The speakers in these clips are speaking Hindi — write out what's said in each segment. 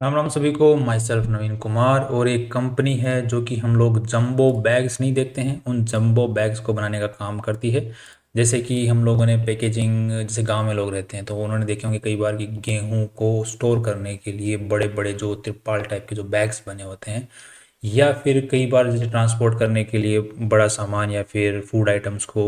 राम राम सभी को। माई सेल्फ नवीन कुमार। और एक कंपनी है जो कि हम लोग जंबो बैग्स नहीं देखते हैं, उन जंबो बैग्स को बनाने का काम करती है। जैसे कि हम लोगों ने पैकेजिंग, जैसे गांव में लोग रहते हैं तो उन्होंने देखे होंगे कई बार कि गेहूं को स्टोर करने के लिए बड़े बड़े जो तिरपाल टाइप के जो बैग्स बने होते हैं, या फिर कई बार जैसे ट्रांसपोर्ट करने के लिए बड़ा सामान या फिर फूड आइटम्स को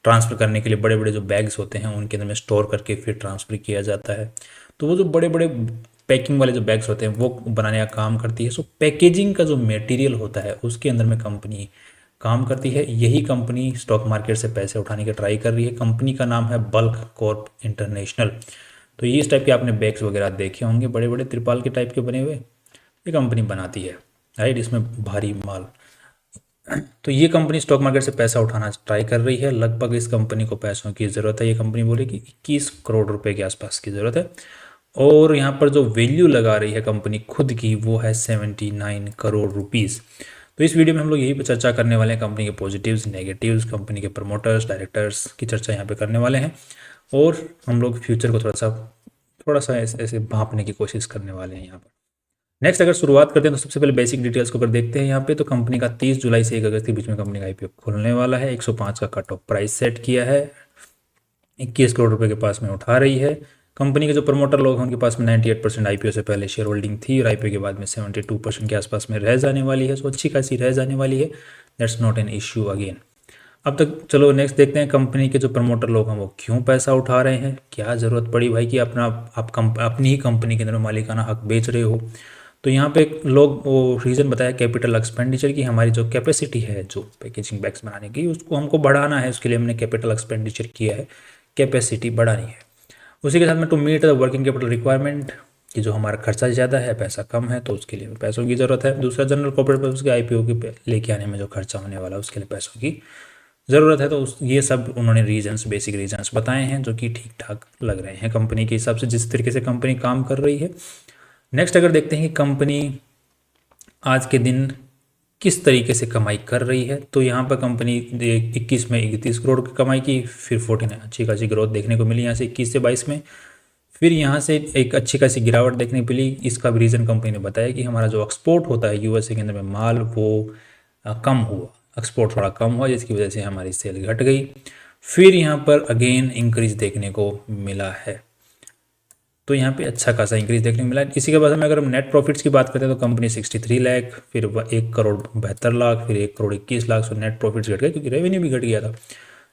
ट्रांसफ़र करने के लिए बड़े बड़े जो बैग्स होते हैं उनके अंदर में स्टोर करके फिर ट्रांसफ़र किया जाता है। तो वो जो बड़े बड़े पैकिंग वाले जो बैग्स होते हैं वो बनाने का काम करती है। सो पैकेजिंग का जो मटेरियल होता है उसके अंदर में कंपनी काम करती है। यही कंपनी स्टॉक मार्केट से पैसे उठाने की ट्राई कर रही है। कंपनी का नाम है बल्क कॉर्प इंटरनेशनल। तो ये इस टाइप के आपने बैग्स वगैरह देखे होंगे, बड़े बड़े त्रिपाल के टाइप के बने हुए, ये कंपनी बनाती है। राइट, इसमें भारी माल। तो ये कंपनी स्टॉक मार्केट से पैसा उठाना ट्राई कर रही है। लगभग इस कंपनी को पैसों की ज़रूरत है। ये कंपनी बोली कि 21 करोड़ रुपए के आसपास की ज़रूरत है। और यहाँ पर जो वैल्यू लगा रही है कंपनी खुद की वो है 79 करोड़ रुपीज़। तो इस वीडियो में हम लोग यही पे चर्चा करने वाले हैं, कंपनी के पॉजिटिव्स नेगेटिव्स, कंपनी के प्रमोटर्स डायरेक्टर्स की चर्चा यहाँ पे करने वाले हैं। और हम लोग फ्यूचर को थोड़ा सा ऐसे ऐसे भांपने की कोशिश करने वाले हैं यहाँ पर। नेक्स्ट अगर शुरुआत करते हैं तो सबसे पहले बेसिक डिटेल्स को अगर देखते हैं यहाँ पे, तो कंपनी का 30 जुलाई से 1 अगस्त के बीच में कंपनी का आईपीओ खुलने वाला है। 105 का कट ऑफ प्राइस सेट किया है, 21 करोड़ रुपए के पास में उठा रही है। कंपनी के जो प्रमोटर लोग हैं उनके पास में 98% आईपीओ से पहले शेयर होल्डिंग थी और आईपीओ के बाद में 72% के आसपास में रह जाने वाली है। सो अच्छी खासी रह जाने वाली है। That's not an issue again. अब तक चलो नेक्स्ट देखते हैं कंपनी के जो प्रमोटर लोग हैं वो क्यों पैसा उठा रहे हैं। क्या ज़रूरत पड़ी भाई कि अपनी ही कंपनी के अंदर मालिकाना हक बेच रहे हो। तो यहाँ पे लोग वो रीज़न बताया कैपिटल एक्सपेंडिचर की, हमारी जो कैपेसिटी है जो पैकेजिंग बैग्स बनाने की उसको हमको बढ़ाना है, उसके लिए हमने कैपिटल एक्सपेंडिचर किया है, कैपेसिटी बढ़ानी है। उसी के साथ में to meet the working capital requirement, कि जो हमारा खर्चा ज़्यादा है, पैसा कम है, तो उसके लिए पैसों की ज़रूरत है। दूसरा जनरल कॉर्पोरेट पर्पस के आईपीओ की लेके आने में जो खर्चा होने वाला है उसके लिए पैसों की ज़रूरत है। तो ये सब उन्होंने रीजंस, बेसिक रीजंस बताए हैं जो कि ठीक ठाक लग रहे हैं कंपनी के हिसाब से, जिस तरीके से कंपनी काम कर रही है। नेक्स्ट अगर देखते हैं कि कंपनी आज के दिन किस तरीके से कमाई कर रही है, तो यहाँ पर कंपनी 21 में 31 करोड़ की कमाई की, फिर 14 अच्छी खासी ग्रोथ देखने को मिली यहाँ से 21 से 22 में। फिर यहाँ से एक अच्छी खासी गिरावट देखने को मिली। इसका भी रीज़न कंपनी ने बताया कि हमारा जो एक्सपोर्ट होता है यूएसए के अंदर में माल, वो कम हुआ, एक्सपोर्ट थोड़ा कम हुआ, जिसकी वजह से हमारी सेल घट गई। फिर यहाँ पर अगेन इंक्रीज देखने को मिला है। तो यहाँ पे अच्छा खासा इंक्रीज देखने को मिला है। इसी के बाद में अगर हम नेट प्रॉफिट्स की बात करते हैं तो कंपनी 63 लाख, फिर 1 करोड़ 72 लाख, फिर 1 crore 21 lakh. So net profits घट गए क्योंकि रेवेन्यू भी घट गया था।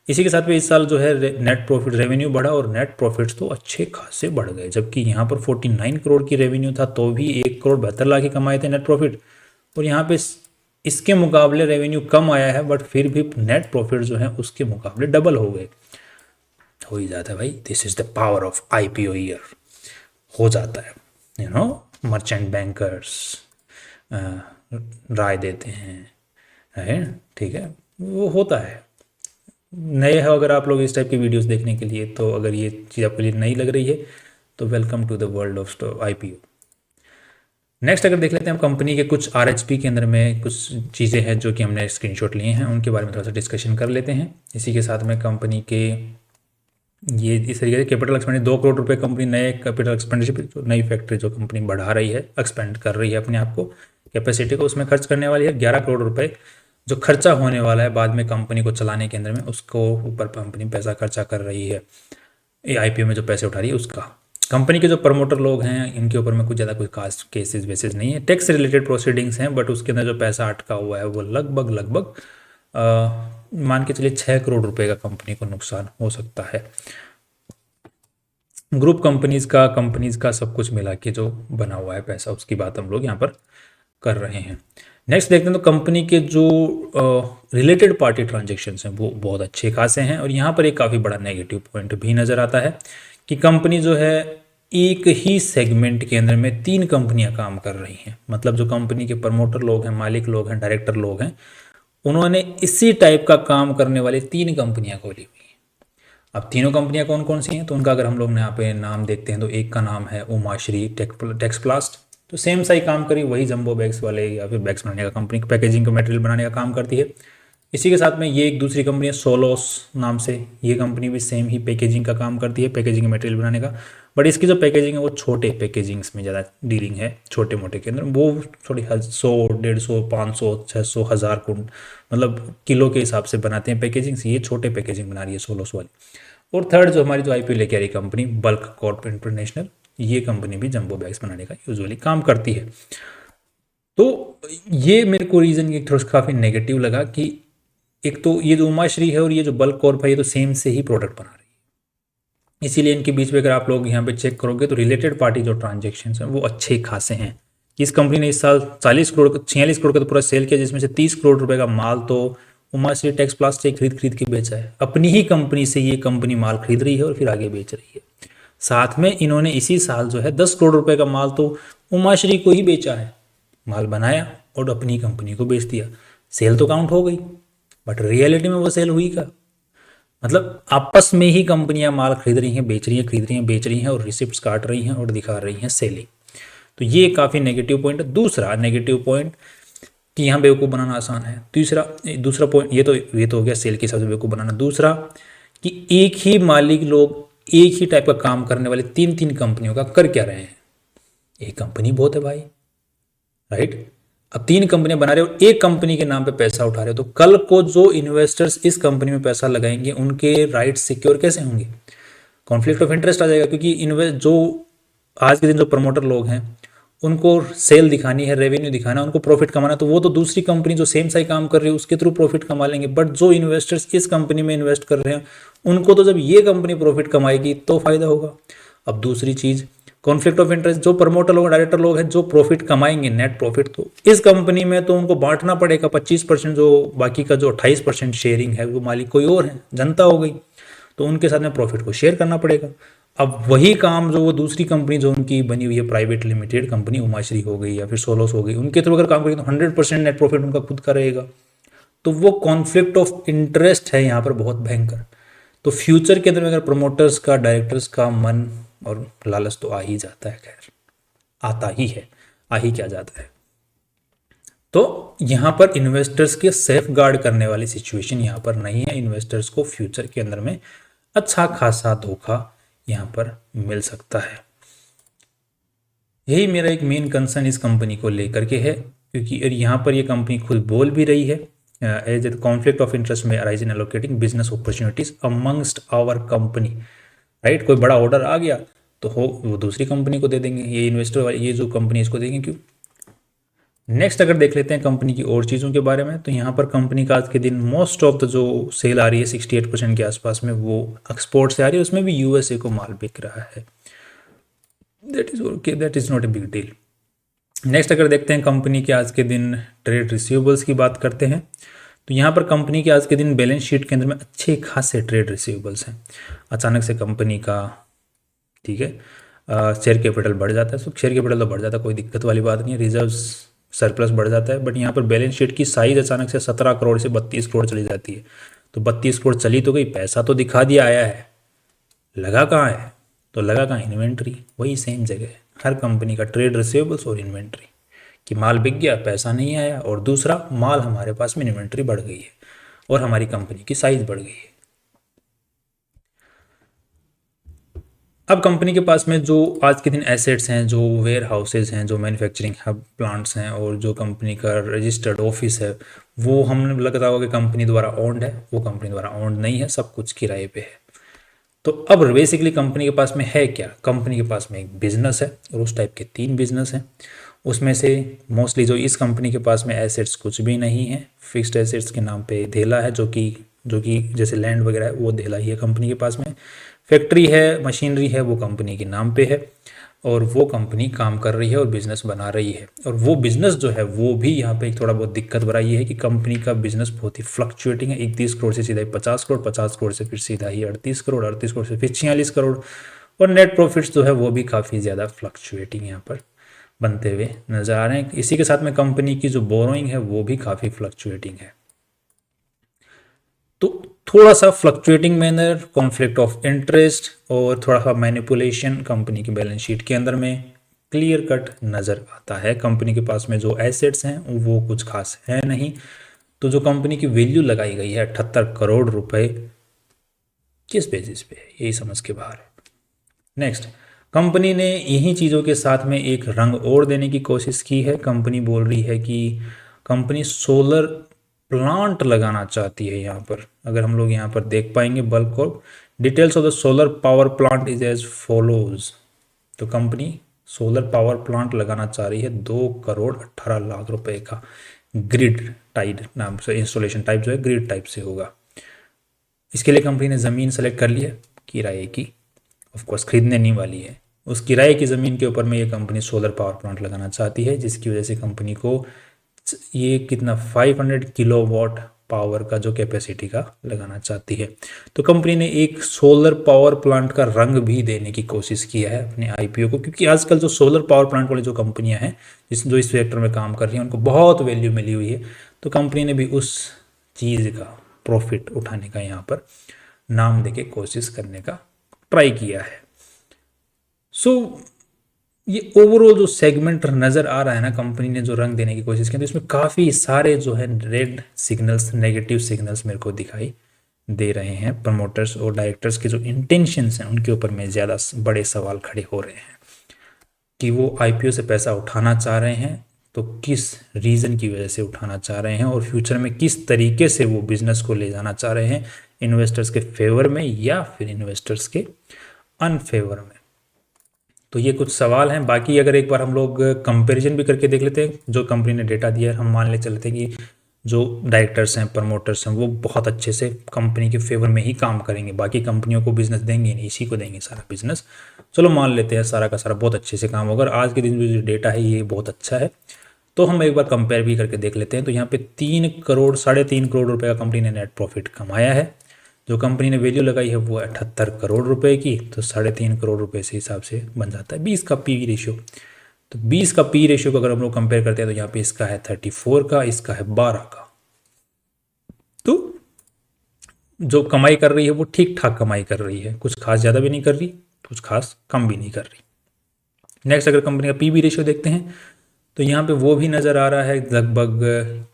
इसी के साथ में इस साल जो है नेट प्रॉफिट, रेवेन्यू बढ़ा और नेट प्रॉफिट्स तो अच्छे खासे बढ़ गए। जबकि यहाँ पर 49 करोड़ की रेवेन्यू था तो भी 1 करोड़ 72 लाख ही कमाए थे नेट प्रॉफिट। और यहाँ पे इसके मुकाबले रेवेन्यू कम आया है, बट फिर भी नेट प्रॉफिट जो है उसके मुकाबले डबल हो गए। हो ही जाता है भाई, this is the power of IPO year. हो जाता है, मर्चेंट बैंकर्स राय देते हैं, है ठीक है, वो होता है। नए हो अगर आप लोग इस टाइप की वीडियोस देखने के लिए, तो अगर ये चीज़ आपके लिए नई लग रही है तो welcome to the world of IPO. Next अगर देख लेते हैं हम कंपनी के कुछ आरएचपी के अंदर में कुछ चीज़ें हैं जो कि हमने स्क्रीनशॉट लिए हैं, उनके बारे में थोड़ा सा डिस्कशन कर लेते हैं। इसी के साथ में कंपनी के ये इस तरीके से कैपिटल एक्सपेंडिचर 2 करोड़ रुपए कंपनी नए कैपिटल एक्सपेंडिचर, जो नई फैक्ट्री जो कंपनी बढ़ा रही है, एक्सपेंड कर रही है अपने आप को, कैपेसिटी को, उसमें खर्च करने वाली है। 11 करोड़ रुपए जो खर्चा होने वाला है बाद में कंपनी को चलाने के अंदर में, उसको ऊपर कंपनी पैसा खर्चा कर रही है। ये आईपीओ में जो पैसे उठा रही है उसका। कंपनी के जो प्रमोटर लोग हैं इनके ऊपर में कुछ ज़्यादा कोई खास केसेस वेसेस नहीं है, टैक्स रिलेटेड प्रोसीडिंग्स हैं, बट उसके अंदर जो पैसा अटका हुआ है वो लगभग मान के चलिए 6 करोड़ रुपए का कंपनी को नुकसान हो सकता है। ग्रुप कंपनीज का सब कुछ मिला के जो बना हुआ है पैसा, उसकी बात हम लोग यहाँ पर कर रहे हैं। नेक्स्ट देखते हैं तो कंपनी के जो रिलेटेड पार्टी ट्रांजेक्शन्स हैं वो बहुत अच्छे खासे हैं। और यहाँ पर एक काफ़ी बड़ा नेगेटिव पॉइंट भी नज़र आता है कि कंपनी जो है एक ही सेगमेंट के अंदर में 3 कंपनियां काम कर रही हैं। मतलब जो कंपनी के प्रमोटर लोग हैं, मालिक लोग हैं, डायरेक्टर लोग हैं, उन्होंने इसी टाइप का काम करने वाली 3 कंपनियां खोली हुई हैं। अब तीनों कंपनियां कौन कौन सी हैं, तो उनका अगर हम लोग यहाँ पे नाम देखते हैं तो एक का नाम है उमाश्री टेक्सप्लास्ट। तो सेम सा ही काम करी, वही जंबो बैग्स वाले या फिर बैग्स बनाने का कंपनी, पैकेजिंग का मटेरियल बनाने का काम करती है। इसी के साथ में ये एक दूसरी कंपनी है सोलोस नाम से, ये कंपनी भी सेम ही पैकेजिंग का काम करती है, पैकेजिंग मटेरियल बनाने का। बट इसकी जो पैकेजिंग है वो छोटे पैकेजिंग्स में ज़्यादा डीलिंग है, छोटे मोटे के अंदर। वो थोड़ी 100, 150, 500, 600, 1000 कुंड मतलब किलो के हिसाब से बनाते हैं पैकेजिंग्स। ये छोटे पैकेजिंग बना रही है सोलोस वाली। और थर्ड जो हमारी जो आईपीओ लेके आ रही कंपनी बल्क कॉर्प इंटरनेशनल, ये कंपनी भी जंबो बैग्स बनाने का यूजुअली काम करती है। तो ये मेरे को रीज़न ये थोड़ा काफ़ी नेगेटिव लगा कि एक तो ये जो उमाश्री है और ये जो बल्क कॉर्प है ये तो सेम से ही प्रोडक्ट बना रही है, इसीलिए इनके बीच में अगर आप लोग यहाँ पे चेक करोगे तो रिलेटेड पार्टी जो ट्रांजेक्शन हैं वो अच्छे खासे हैं। इस कंपनी ने इस साल 46 करोड़ का तो पूरा सेल किया, जिसमें से 30 करोड़ रुपए का माल तो उमाश्री टेक्स प्लास्टिक खरीद के बेचा है। अपनी ही कंपनी से ये कंपनी माल खरीद रही है और फिर आगे बेच रही है। साथ में इन्होंने इसी साल जो है 10 करोड़ रुपए का माल तो उमाश्री को ही बेचा है, माल बनाया और अपनी कंपनी को बेच दिया। सेल तो काउंट हो गई, बट रियलिटी में वो सेल हुई का मतलब आपस में ही कंपनियां माल खरीद रही हैं, बेच रही हैं, खरीद रही हैं, बेच रही हैं और रिसिप्ट्स काट रही हैं और दिखा रही हैं सेलिंग। तो ये काफ़ी नेगेटिव पॉइंट है। दूसरा नेगेटिव पॉइंट कि यहाँ बेवकूफ़ बनाना आसान है। दूसरा पॉइंट ये तो हो गया सेल के हिसाब से बेवकूफ़ बनाना। दूसरा कि एक ही मालिक लोग एक ही टाइप का काम करने वाले तीन तीन कंपनियों का कर क्या रहे हैं। एक कंपनी बहुत है भाई, राइट। अब तीन कंपनियां बना रहे हो, एक कंपनी के नाम पे पैसा उठा रहे हो, तो कल को जो इन्वेस्टर्स इस कंपनी में पैसा लगाएंगे उनके राइट्स सिक्योर कैसे होंगे? कॉन्फ्लिक्ट ऑफ इंटरेस्ट आ जाएगा, क्योंकि इन्वेस्ट जो आज के दिन जो प्रमोटर लोग हैं उनको सेल दिखानी है, रेवेन्यू दिखाना, उनको प्रॉफिट कमाना, तो वो तो दूसरी कंपनी जो सेम साई काम कर रही है उसके थ्रू प्रॉफिट कमा लेंगे। बट जो इन्वेस्टर्स इस कंपनी में इन्वेस्ट कर रहे हैं उनको तो जब ये कंपनी प्रॉफिट कमाएगी तो फायदा होगा। अब दूसरी चीज़ कॉन्फ्लिक्ट ऑफ इंटरेस्ट, जो प्रमोटर लोग डायरेक्टर लोग हैं जो प्रॉफिट कमाएंगे नेट प्रॉफिट, तो इस कंपनी में तो उनको बांटना पड़ेगा 25%, जो बाकी का जो 28% शेयरिंग है वो मालिक कोई और है, जनता हो गई, तो उनके साथ में प्रॉफिट को शेयर करना पड़ेगा। अब वही काम जो वो दूसरी कंपनी जो उनकी बनी हुई है प्राइवेट लिमिटेड कंपनी उमाश्री हो गई या फिर सोलोस हो गई, उनके थ्रू अगर काम करेंगे तो 100% नेट प्रॉफिट उनका खुद का रहेगा। तो वो कॉन्फ्लिक्ट ऑफ इंटरेस्ट है यहाँ पर बहुत भयंकर। तो फ्यूचर के अंदर अगर प्रमोटर्स का, डायरेक्टर्स का मन और लालच तो आ ही जाता है, खैर आता ही है, आ ही क्या जाता है। तो यहाँ पर इन्वेस्टर्स के सेफ गार्ड करने वाली सिचुएशन यहाँ पर नहीं है। इन्वेस्टर्स को फ्यूचर के अंदर में अच्छा खासा धोखा यहाँ पर मिल सकता है। यही मेरा एक मेन कंसर्न इस कंपनी को लेकर के है, क्योंकि यहाँ पर ये कंपनी खुद बोल भी रही है as a conflict of interest may arise in allocating business opportunities amongst our company, right. कोई बड़ा ऑर्डर आ गया तो वो दूसरी कंपनी को दे देंगे, ये इन्वेस्टर ये जो कंपनी इसको देंगे, क्यों। नेक्स्ट अगर देख लेते हैं कंपनी की और चीज़ों के बारे में, तो यहाँ पर कंपनी का आज के दिन मोस्ट ऑफ द जो सेल आ रही है 68% के आसपास में वो एक्सपोर्ट से आ रही है, उसमें भी यूएसए को माल बिक रहा है। That is not a big deal. Next अगर देखते हैं कंपनी के आज के दिन ट्रेड रिसीवेबल्स की बात करते हैं, तो यहाँ पर कंपनी के आज के दिन बैलेंस शीट के अंदर में अच्छे खासे ट्रेड रिसीवेबल्स हैं। अचानक से कंपनी का, ठीक है, शेयर कैपिटल बढ़ जाता है, शेयर कैपिटल तो बढ़ जाता है, कोई दिक्कत वाली बात नहीं है, रिजर्व्स सरप्लस बढ़ जाता है। बट यहाँ पर बैलेंस शीट की साइज अचानक से 17 करोड़ से 32 करोड़ चली जाती है। तो 32 करोड़ चली तो गई, पैसा तो दिखा दिया आया है, लगा कहाँ है? तो लगा कहाँ? इन्वेंट्री। वही सेम जगह है हर कंपनी का, ट्रेड रिसीवेबल्स और इन्वेंट्री, कि माल बिक गया, पैसा नहीं आया, और दूसरा माल हमारे पास में इन्वेंट्री बढ़ गई है और हमारी कंपनी की साइज बढ़ गई है। अब कंपनी के पास में जो आज के दिन एसेट्स हैं, जो वेयर हाउसेज हैं, जो मैन्युफैक्चरिंग हब प्लांट्स हैं और जो कंपनी का रजिस्टर्ड ऑफिस है, वो हमने लगता होगा कि कंपनी द्वारा ओन्ड है, वो कंपनी द्वारा ओन्ड नहीं है, सब कुछ किराए पे है। तो अब बेसिकली कंपनी के पास में है क्या? कंपनी के पास में एक बिजनेस है और उस टाइप के 3 बिजनेस हैं। उसमें से मोस्टली जो इस कंपनी के पास में एसेट्स कुछ भी नहीं है, फिक्स्ड एसेट्स के नाम पे धेला है, जो कि जैसे लैंड वगैरह है वो धेला ही है कंपनी के पास में। फैक्ट्री है, मशीनरी है, वो कंपनी के नाम पे है और वो कंपनी काम कर रही है और बिजनेस बना रही है। और वो बिजनेस जो है वो भी यहाँ पे एक थोड़ा बहुत दिक्कत भरा ये है कि कंपनी का बिजनेस बहुत ही फ्लक्चुएटिंग है। 31 करोड़ से सीधा ही 50 करोड़, 50 करोड़ से फिर सीधा ही 38 करोड़, 38 करोड़ से फिर 46 करोड़, और नेट प्रॉफिट्स जो है वो भी काफ़ी ज़्यादा फ्लक्चुएटिंग यहाँ पर बनते हुए नजर आ रहे हैं। इसी के साथ में कंपनी की जो बोरोइंग है वो भी काफ़ी फ्लक्चुएटिंग है। तो थोड़ा सा fluctuating manner, conflict of interest और थोड़ा सा मैनिपुलेशन कंपनी की बैलेंस शीट के अंदर में क्लियर कट नज़र आता है। कंपनी के पास में जो एसेट्स हैं वो कुछ खास है नहीं। तो जो कंपनी की वैल्यू लगाई गई है 78 करोड़ रुपए, किस बेसिस पे है, यही समझ के बाहर है। नेक्स्ट, कंपनी ने इन्हीं चीज़ों के साथ में एक रंग और देने की कोशिश की है। कंपनी बोल रही है कि कंपनी सोलर प्लांट लगाना चाहती है यहाँ पर। अगर हम लोग यहाँ पर देख पाएंगे बल्क और details of the solar power plant is as follows. तो कंपनी सोलर पावर प्लांट लगाना चाह रही है 2,18,00,000 रुपए का। ग्रिड टाइड नाम से इंस्टॉलेशन टाइप जो है ग्रिड टाइप से होगा। इसके लिए कंपनी ने ज़मीन सेलेक्ट कर ली है किराए की, ऑफकोर्स खरीदने नहीं वाली है। उस किराए की ज़मीन के ऊपर में ये कंपनी सोलर पावर प्लांट लगाना चाहती है, जिसकी वजह से कंपनी को ये कितना 500 किलोवाट पावर का जो कैपेसिटी का लगाना चाहती है। तो कंपनी ने एक सोलर पावर प्लांट का रंग भी देने की कोशिश किया है अपने आईपीओ को, क्योंकि आजकल जो सोलर पावर प्लांट वाली जो कंपनियां हैं जो इस सेक्टर में काम कर रही हैं उनको बहुत वैल्यू मिली हुई है। तो कंपनी ने भी उस चीज़ का प्रॉफिट उठाने का यहाँ पर नाम देके कोशिश करने का ट्राई किया है। सो ये ओवरऑल जो सेगमेंट नज़र आ रहा है ना, कंपनी ने जो रंग देने की कोशिश की तो इसमें काफ़ी सारे जो है रेड सिग्नल्स, नेगेटिव सिग्नल्स मेरे को दिखाई दे रहे हैं। प्रमोटर्स और डायरेक्टर्स के जो इंटेंशंस हैं उनके ऊपर में ज़्यादा बड़े सवाल खड़े हो रहे हैं कि वो आईपीओ से पैसा उठाना चाह रहे हैं तो किस रीज़न की वजह से उठाना चाह रहे हैं और फ्यूचर में किस तरीके से वो बिज़नेस को ले जाना चाह रहे हैं, इन्वेस्टर्स के फेवर में या फिर इन्वेस्टर्स के अनफेवर में। तो ये कुछ सवाल हैं। बाकी अगर एक बार हम लोग कंपैरिजन भी करके देख लेते हैं, जो कंपनी ने डेटा दिया है, हम मान ले चलते हैं कि जो डायरेक्टर्स हैं, प्रमोटर्स हैं, वो बहुत अच्छे से कंपनी के फेवर में ही काम करेंगे, बाकी कंपनियों को बिजनेस देंगे नहीं, इसी को देंगे सारा बिजनेस। चलो मान लेते हैं सारा का सारा बहुत अच्छे से काम होगा, आज के दिन में जो डेटा है ये बहुत अच्छा है। तो हम एक बार कंपेयर भी करके देख लेते हैं। तो यहाँ पे 3,3 करोड़ रुपए का कंपनी ने नेट प्रॉफिट कमाया है। जो कंपनी ने वैल्यू लगाई है वो 78 करोड़ रुपए की, तो 3.5 करोड़ रुपए से हिसाब से बन जाता है 20 का पी रेशियो। तो 20 का पी रेशियो को अगर हम लोग कंपेयर करते हैं तो यहाँ पे इसका है 34 का, इसका है 12 का। तो जो कमाई कर रही है वो ठीक ठाक कमाई कर रही है, कुछ खास ज़्यादा भी नहीं कर रही, कुछ खास कम भी नहीं कर रही। नेक्स्ट अगर कंपनी का पीबी रेशियो देखते हैं तो यहाँ पे वो भी नज़र आ रहा है लगभग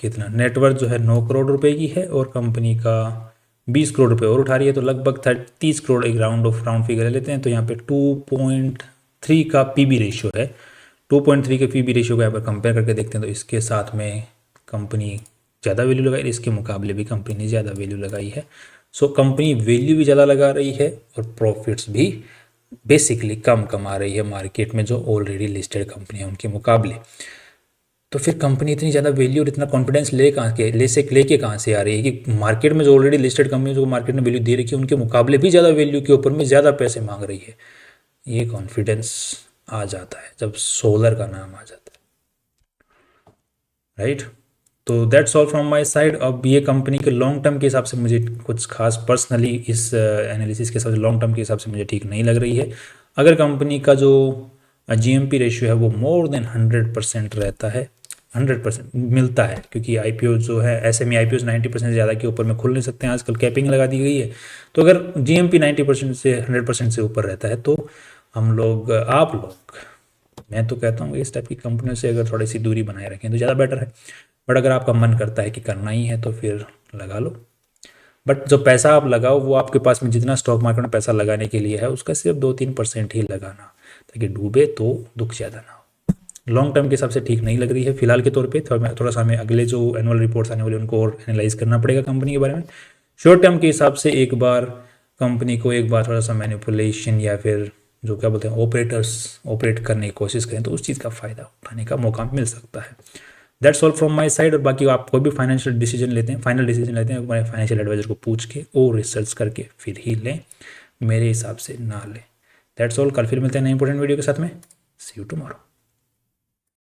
कितना, नेटवर्थ जो है 9 करोड़ रुपए की है और कंपनी का 20 करोड़ रुपए और उठा रही है, तो लगभग 30 करोड़ एक राउंड फिगर ले लेते हैं। तो यहाँ पे 2.3 का पीबी रेशियो है। 2.3 के पीबी रेशियो को यहाँ पर कंपेयर करके देखते हैं तो इसके साथ में कंपनी ज़्यादा वैल्यू लगाई, इसके मुकाबले भी कंपनी ने ज़्यादा वैल्यू लगाई है। सो कंपनी वैल्यू भी ज़्यादा लगा रही है और प्रॉफिट्स भी बेसिकली कम कमा रही है मार्केट में जो ऑलरेडी लिस्टेड कंपनी है उनके मुकाबले। तो फिर कंपनी इतनी ज़्यादा वैल्यू और इतना कॉन्फिडेंस लेके कहाँ से आ रही है कि मार्केट में जो ऑलरेडी लिस्टेड कंपनी जो मार्केट में वैल्यू दे रही है उनके मुकाबले भी ज़्यादा वैल्यू के ऊपर में ज़्यादा पैसे मांग रही है। ये कॉन्फिडेंस आ जाता है जब सोलर का नाम आ जाता है, राइट। तो that's all from my side. अब ये कंपनी के लॉन्ग टर्म के हिसाब से मुझे कुछ खास पर्सनली इस एनालिसिस के हिसाब से लॉन्ग टर्म के हिसाब से मुझे ठीक नहीं लग रही है। अगर कंपनी का जो जीएमपी रेशियो है वो मोर देन 100% रहता है, 100% मिलता है, क्योंकि आईपीओ जो है एसएमई आईपीओ 90% से ज़्यादा के ऊपर में खुल नहीं सकते हैं, आजकल कैपिंग लगा दी गई है। तो अगर जीएमपी 90% से 100% से ऊपर रहता है तो हम लोग आप लोग, मैं तो कहता हूँ इस टाइप की कंपनियों से अगर थोड़ी सी दूरी बनाए रखें तो ज़्यादा बेटर है। बट अगर आपका मन करता है कि करना ही है तो फिर लगा लो। बट जो पैसा आप लगाओ वो आपके पास में जितना स्टॉक मार्केट में पैसा लगाने के लिए है उसका सिर्फ 2-3% ही लगाना, ताकि डूबे तो दुख ज़्यादा ना हो। लॉन्ग टर्म के हिसाब से ठीक नहीं लग रही है फिलहाल के तौर पे। थोड़ा सा हमें अगले जो एनुअल रिपोर्ट्स आने वाले उनको और एनालाइज करना पड़ेगा कंपनी के बारे में। शॉर्ट टर्म के हिसाब से एक बार कंपनी को एक बार थोड़ा सा मैनिपुलेशन या फिर जो क्या बोलते हैं ऑपरेट करने की कोशिश करें तो उस चीज़ का फ़ायदा उठाने का मौका मिल सकता है। That's all from my side. और बाकी आप कोई भी फाइनेंशियल डिसीजन लेते हैं, फाइनल डिसीजन लेते हैं, हमारे फाइनेंशियल एडवाइजर को पूछ के और रिसर्च करके फिर ही लें, मेरे हिसाब से ना लें। That's all. कल फिर मिलते हैं नए इंपॉर्टेंट वीडियो के साथ में। सी यू टुमारो।